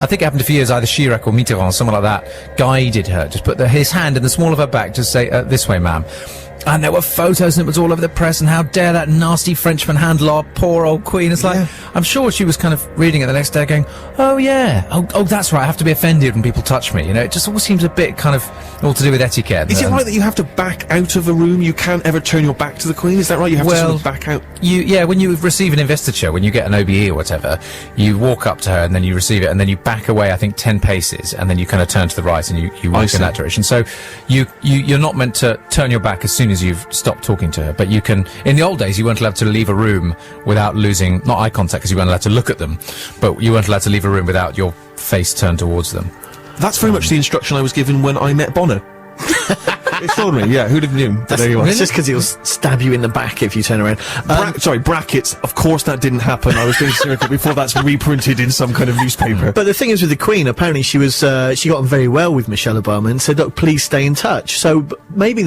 I think it happened a few years, either Chirac or Mitterrand, someone like that, guided her, just put his hand in the small of her back to say, this way, ma'am. And there were photos, and it was all over the press, and how dare that nasty Frenchman handle our poor old queen. It's like, I'm sure she was kind of reading it the next day going, oh yeah, oh that's right, I have to be offended when people touch me. You know, it just all seems a bit kind of all to do with etiquette. Is it right that you have to back out of a room? You can't ever turn your back to the queen? Is that right? You have to sort of back out? When you receive an investiture, when you get an OBE or whatever, you walk up to her and then you receive it, and then you back away, I think, 10 paces, and then you kind of turn to the right and you walk in that direction. So you're not meant to turn your back as soon as you've stopped talking to her, but you can. In the old days, you weren't allowed to leave a room without losing, not eye contact, because you weren't allowed to look at them, but you weren't allowed to leave a room without your face turned towards them. That's very much the instruction I was given when I met Bono. Extraordinary, yeah, who'd have known? But there you are. It's just because he'll stab you in the back if you turn around. Sorry, brackets, of course that didn't happen. I was being cynical before that's reprinted in some kind of newspaper. But the thing is with the Queen, apparently she got on very well with Michelle Obama and said, look, please stay in touch. So maybe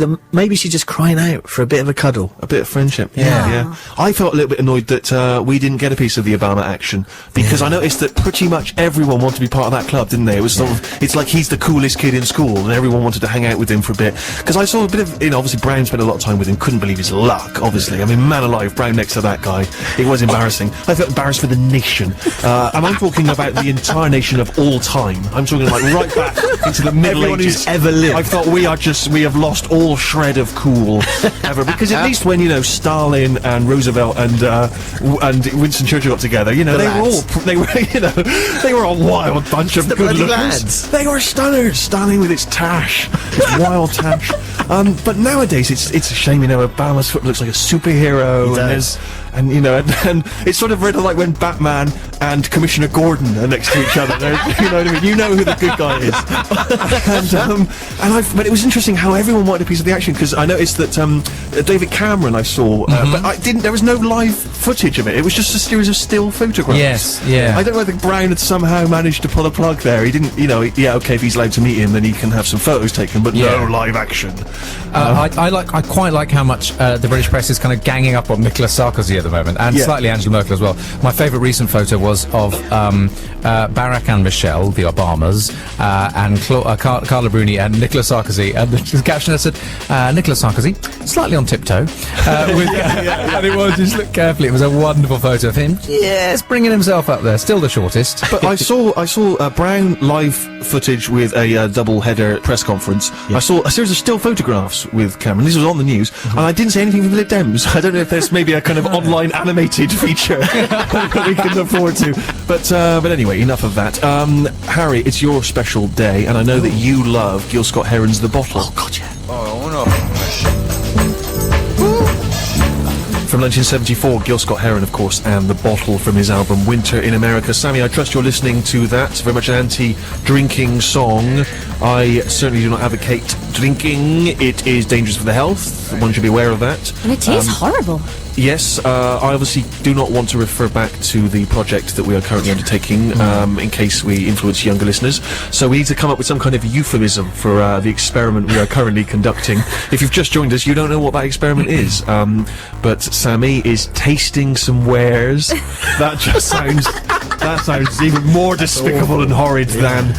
she's just crying out for a bit of a cuddle. A bit of friendship. Yeah. I felt a little bit annoyed that we didn't get a piece of the Obama action, because I noticed that pretty much everyone wanted to be part of that club, didn't they? It was sort of, it's like he's the coolest kid in school, and everyone wanted to hang out with him for a bit. Because I saw a bit of, obviously Brown spent a lot of time with him, couldn't believe his luck, obviously. I mean, man alive, Brown next to that guy. It was embarrassing. I felt embarrassed for the nation. And I'm talking about the entire nation of all time. I'm talking like right back into the Middle Everyone Ages. who's ever lived. I thought we have lost all shred of cool ever. Because at least when, Stalin and Roosevelt and Winston Churchill got together, they were a wild bunch of good lookers. They were stunners. Stalin with its tash, its wild tash. But nowadays it's a shame, Obama's foot looks like a superhero, and it's sort of really like when Batman and Commissioner Gordon are next to each other. You know what I mean? You know who the good guy is. But it was interesting how everyone wanted a piece of the action, because I noticed that David Cameron I saw, but there was no live footage of it. It was just a series of still photographs. Yes, yeah. I don't know whether Brown had somehow managed to pull a plug there. He didn't, okay, if he's allowed to meet him, then he can have some photos taken, but no live action. I quite like how much the British press is kind of ganging up on Nicolas Sarkozy at the moment, and slightly Angela Merkel as well. My favourite recent photo was of Barack and Michelle, the Obamas, and Carla Bruni and Nicolas Sarkozy, and the caption said, Nicolas Sarkozy, slightly on tiptoe, and it was, just look carefully, it was a wonderful photo of him, bringing himself up there, still the shortest. But I saw Brown live footage with a double-header press conference. I saw a series of still photographs with Cameron. This was on the news, and I didn't say anything from the Lib Dems. I don't know if there's maybe a kind of online animated feature that we can look forward to. But anyway, enough of that. Harry, it's your special day, and I know that you love Gil Scott-Heron's The Bottle. Oh, God, yeah. From 1974, Gil Scott-Heron, of course, and The Bottle from his album Winter in America. Sammy, I trust you're listening to that. Very much an anti-drinking song. I certainly do not advocate drinking. It is dangerous for the health. One should be aware of that. And it is horrible. Yes, I obviously do not want to refer back to the project that we are currently undertaking, in case we influence younger listeners. So we need to come up with some kind of euphemism for the experiment we are currently conducting. If you've just joined us, you don't know what that experiment is. But Sammy is tasting some wares. That sounds even more despicable and horrid than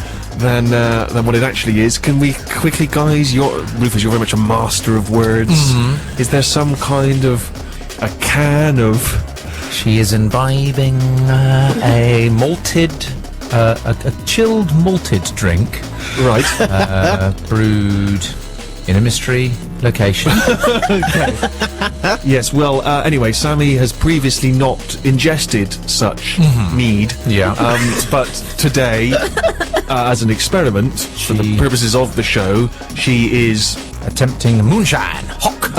what it actually is. Can we quickly, guys, Rufus, you're very much a master of words. Is there some kind of a can of... She is imbibing a malted, a chilled malted drink. Right. Brewed in a mystery location. Okay. Yes, well, anyway, Sammy has previously not ingested such mead. Yeah. But today, as an experiment, for the purposes of the show, she is... attempting moonshine. Hock.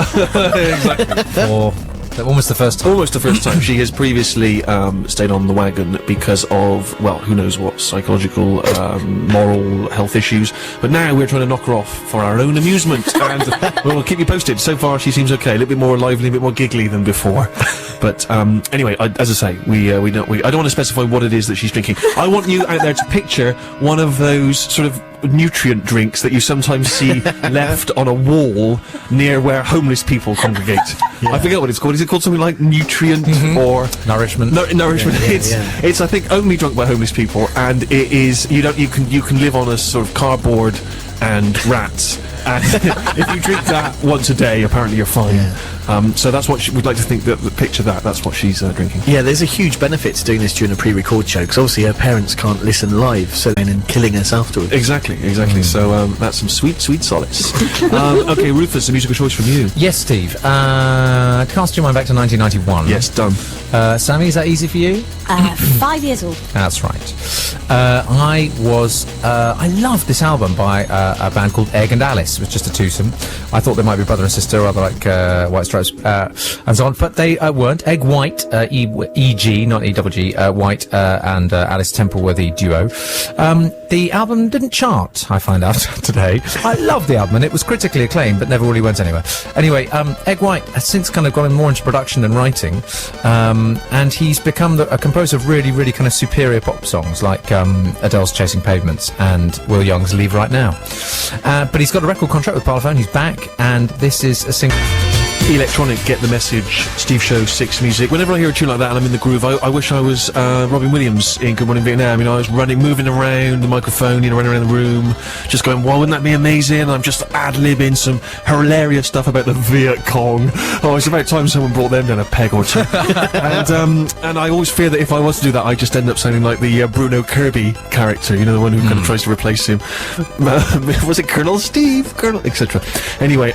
Exactly. For... almost the first time. Almost the first time. She has previously stayed on the wagon because of, well, who knows what, psychological, moral health issues. But now we're trying to knock her off for our own amusement. And we'll keep you posted. So far she seems okay. A little bit more lively, a bit more giggly than before. But anyway, as I say, I don't want to specify what it is that she's drinking. I want you out there to picture one of those sort of nutrient drinks that you sometimes see left on a wall near where homeless people congregate. I forget what it's called. Is it called something like nutrient or Nourishment? No, nourishment. It's I think only drunk by homeless people, and it is you can live on a sort of cardboard and rats. And if you drink that once a day, apparently you're fine. So that's what we'd like to think that picture that's what she's drinking. Yeah, there's a huge benefit to doing this during a pre-record show, because obviously her parents can't listen live, so and killing us afterwards. Exactly. So that's some sweet solace. Okay, Rufus, a musical choice from you. Yes, Steve. Cast your mind back to 1991. Yes, done. Sammy, is that easy for you? 5 years old. That's right. I loved this album by a band called Egg and Alice. It was just a twosome. I thought they might be brother and sister, rather like White Stripes and so on, but they weren't. Egg White, E-G, not E-double-G, White and Alice Temple were the duo. The album didn't chart, I find out today. I loved the album, and it was critically acclaimed, but never really went anywhere. Anyway, Egg White has since kind of gone more into production and writing, and he's become a composer of really, really kind of superior pop songs, like Adele's Chasing Pavements and Will Young's Leave Right Now. But he's got a record contract with Parlophone, he's back, and this is a single... Electronic, get the message. Steve Show 6 Music. Whenever I hear a tune like that and I'm in the groove, I wish I was Robin Williams in Good Morning Vietnam. I was moving around the microphone, running around the room, just going, "Well, wouldn't that be amazing?" And I'm just ad-libbing some hilarious stuff about the Viet Cong. Oh, it's about time someone brought them down a peg or two. and I always fear that if I was to do that, I just end up sounding like the Bruno Kirby character. The one who kind of tries to replace him. Was it Colonel Steve? Colonel, etc. Anyway,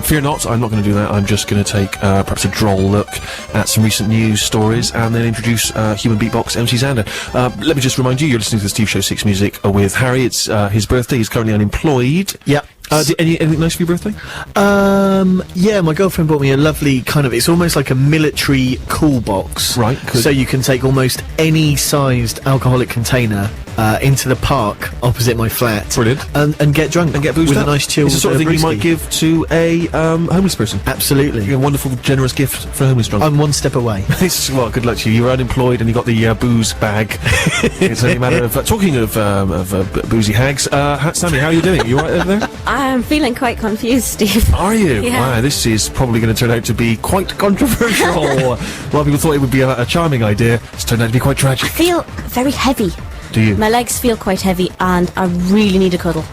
fear not. I'm not going to do that. I'm just going to take perhaps a droll look at some recent news stories and then introduce human beatbox MC Xander. Let me just remind you, you're listening to the Steve Show 6 Music with Harry. It's his birthday. He's currently unemployed. Yep. Anything nice for your birthday? Yeah, my girlfriend bought me a lovely it's almost like a military cool box. Right, good. So you can take almost any sized alcoholic container into the park opposite my flat. Brilliant. And get drunk. And get boozed with up. a nice chill. It's the sort of thing you might give to a homeless person. Absolutely. A wonderful, generous gift for a homeless drunk. I'm one step away. Well, good luck to you. You're unemployed and you got the booze bag. It's only a matter of... talking of boozy hags, Sammy, how are you doing? You all right over there? I'm feeling quite confused, Steve. Are you? Yeah. Wow, this is probably going to turn out to be quite controversial. A lot of people thought it would be a charming idea. It's turned out to be quite tragic. I feel very heavy. Do you? My legs feel quite heavy, and I really need a cuddle.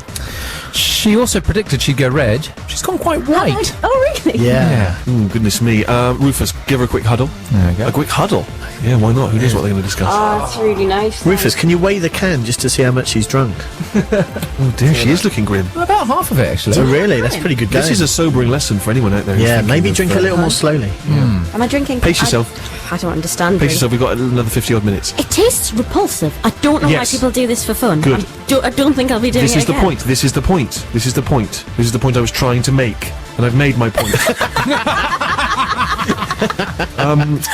She also predicted she'd go red. She's gone quite white. Oh, really? Yeah. Goodness me. Rufus, give her a quick huddle. There we go. A quick huddle? Yeah, why not? Who knows what they're going to discuss? Oh, it's really nice. Rufus, can you weigh the can just to see how much she's drunk? Oh dear, she is looking grim. Well, about half of it, actually. Oh, really? That's pretty good going. This is a sobering lesson for anyone out there. Yeah, maybe drink a little more slowly. Am I drinking? Pace yourself. I don't understand. Pace yourself. We've got another 50-odd minutes. It tastes repulsive. I don't know Yes. why people do this for fun. Good. I don't think I'll be doing This it is the again. point. This is the point. This is the point. This is the point I was trying to make, and I've made my point.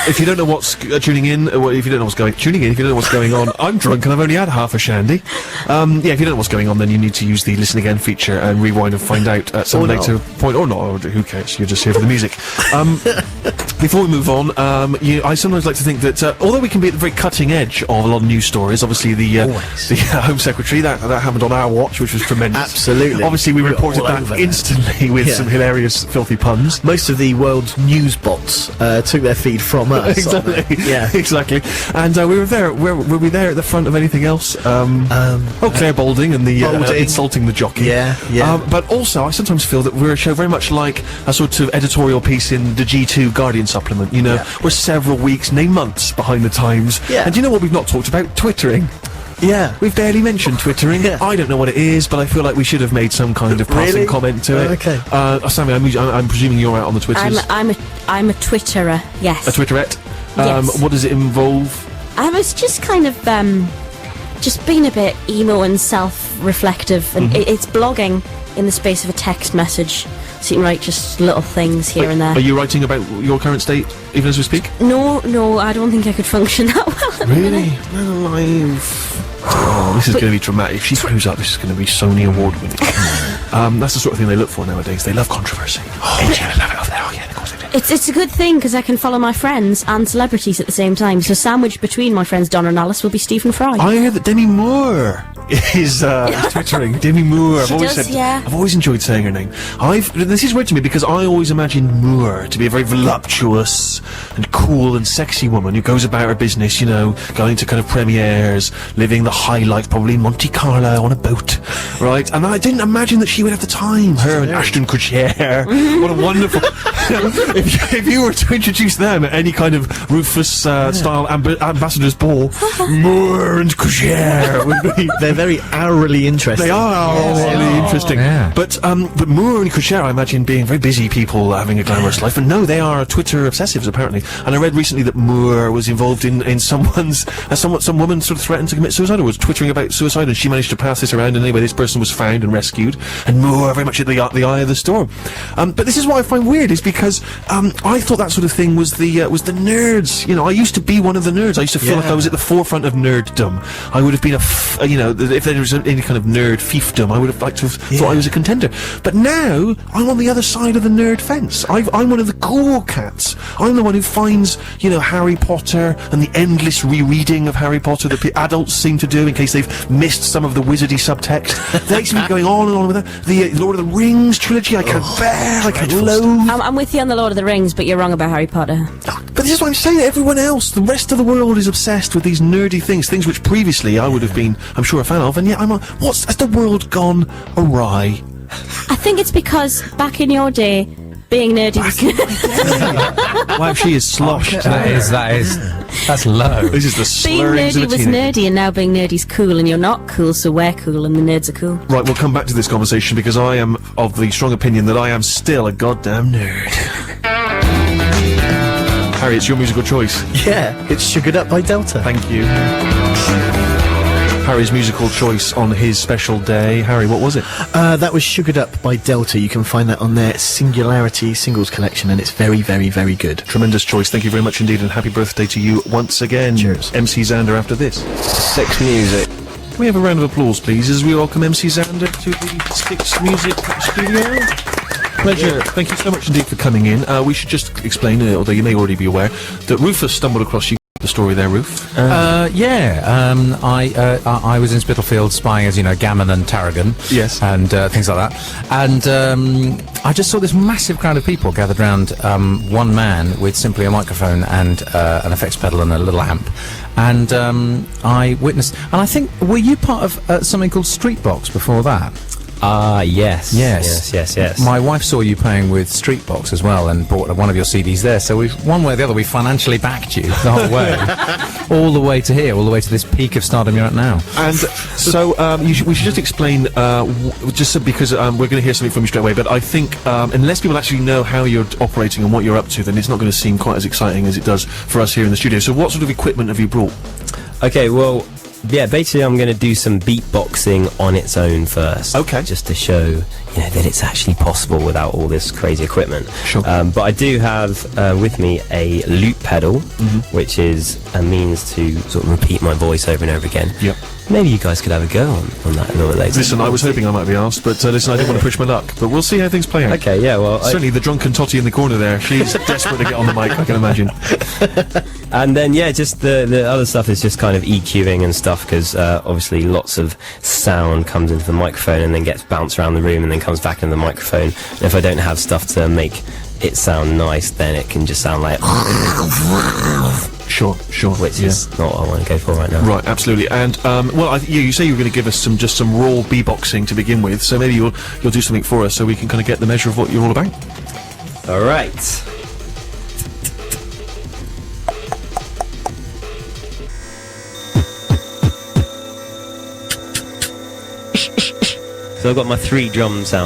If you don't know what's tuning in, if you don't know what's going on, I'm drunk and I've only had half a shandy. If you don't know what's going on, then you need to use the listen again feature and rewind and find out at some Or later point, or not. Or who cares? You're just here for the music. Before we move on, I sometimes like to think that although we can be at the very cutting edge of a lot of news stories, obviously the Home Secretary that happened on our watch, which was tremendous. Absolutely. Obviously, we We're reported all that over that. instantly with some hilarious, filthy puns. Most of the world's news bots took their feed from us. Exactly. Yeah. Exactly. And we were there. Were we there at the front of anything else? Claire Balding and the Balding. insulting the jockey. Yeah. But also, I sometimes feel that we're a show very much like a sort of editorial piece in the G2 Guardian supplement. We're several weeks, nay months behind the times. Yeah. And do you know what we've not talked about? Twittering. Yeah. We've barely mentioned Twittering. Yeah. I don't know what it is, but I feel like we should have made some kind of passing Really? comment to it. Okay. Sammy, I'm presuming you're out on the Twitters. I'm a Twitterer. Yes. A Twitterette. Yes. What does it involve? I was just kind of just being a bit emo and self-reflective, and it's blogging in the space of a text message. So you can write just little things here and there. Are you writing about your current state, even as we speak? No, I don't think I could function that well at the minute. Man alive. Oh, this is going to be dramatic. If she screws up, this is going to be Sony Award winning. That's the sort of thing they look for nowadays. They love controversy. Oh, yeah, I love it over there. Oh, yeah, of course they do. It's a good thing because I can follow my friends and celebrities at the same time. So sandwiched between my friends Donna and Alice will be Stephen Fry. I heard that Demi Moore is twittering. Demi Moore. She does, yeah. I've always enjoyed saying her name. This is weird to me because I always imagine Moore to be a very voluptuous and cool and sexy woman who goes about her business, you know, going to kind of premieres, living the high life, probably in Monte Carlo on a boat, right? And I didn't imagine that she would have the time. Her and Ashton Kutcher. What a wonderful. if you were to introduce them at any kind of Rufus style ambassador's ball, Moore and Kutcher would be. They're very hourly interesting. They are hourly interesting. Yeah. But Moore and Kutcher, I imagine, being very busy people having a glamorous life. And no, they are Twitter obsessives apparently. And I read recently that Moore was involved in some woman sort of threatened to commit suicide or was twittering about suicide, and she managed to pass this around. And anyway, this person was found and rescued. And Moore very much at the eye of the storm. But this is what I find weird, is because I thought that sort of thing was the nerds. You know, I used to be one of the nerds. I used to feel like I was at the forefront of nerddom. I would have been if there was any kind of nerd fiefdom, I would have liked to have thought I was a contender. But now I'm on the other side of the nerd fence. I'm one of the cool cats. I'm the one who finds, you know, Harry Potter and the endless rereading of Harry Potter that adults seem to do in case they've missed some of the wizardy subtext. They seem to be going on and on with that. The Lord of the Rings trilogy, I can't bear, I can't loathe. I'm with you on the Lord of the Rings, but you're wrong about Harry Potter. But this is what I'm saying. Everyone else, the rest of the world, is obsessed with these nerdy things which previously I would have been, I'm sure, a fan of, and yet has the world gone awry? I think it's because back in your day, being nerdy was Wow, she is sloshed. That's low. This is the being slurrings nerdy of a was teenager. nerdy, and now being nerdy's cool, and you're not cool, so we're cool, and the nerds are cool. Right, we'll come back to this conversation because I am of the strong opinion that I am still a goddamn nerd. Harry, it's your musical choice. Yeah, it's Sugared Up by Delta. Thank you. Harry's musical choice on his special day. Harry, what was it? That was Sugared Up by Delta. You can find that on their Singularity singles collection, and it's very, very, very good. Tremendous choice. Thank you very much indeed, and happy birthday to you once again. Cheers. MC Xander after this. Six Music. Can we have a round of applause, please, as we welcome MC Xander to the Six Music studio? Pleasure. Thank you so much indeed for coming in. We should just explain, although you may already be aware, that Rufus stumbled across you. The story there, Roof? I was in Spitalfield spying, as you know, gammon and tarragon. Yes. And things like that. And I just saw this massive crowd of people gathered around one man with simply a microphone and an effects pedal and a little amp. And I witnessed... And I think, were you part of something called Streetbox before that? Yes. Yes. My wife saw you playing with Streetbox as well and bought one of your CDs there. So one way or the other, we financially backed you the whole way, all the way to here, all the way to this peak of stardom you're at now. And so we should just explain, because we're going to hear something from you straight away. But I think unless people actually know how you're operating and what you're up to, then it's not going to seem quite as exciting as it does for us here in the studio. So what sort of equipment have you brought? Okay, well, yeah, basically I'm going to do some beatboxing on its own first. Okay. Just to show, that it's actually possible without all this crazy equipment. Sure. But I do have with me a loop pedal, which is a means to sort of repeat my voice over and over again. Yep. Maybe you guys could have a go on that a little bit later. Listen, I was hoping I might be asked, but listen, I didn't want to push my luck. But we'll see how things play out. Okay, yeah, well... Certainly the drunken totty in the corner there, she's desperate to get on the mic, I can imagine. And then, yeah, just the other stuff is just kind of EQing and stuff, because obviously lots of sound comes into the microphone and then gets bounced around the room and then comes back into the microphone. And if I don't have stuff to make it sound nice, then it can just sound like... Sure. Which is not what I want to go for right now. Right, absolutely. And, you say you were going to give us just some raw beatboxing to begin with, so maybe you'll do something for us so we can kind of get the measure of what you're all about. All right. So I've got my 3 drum sounds.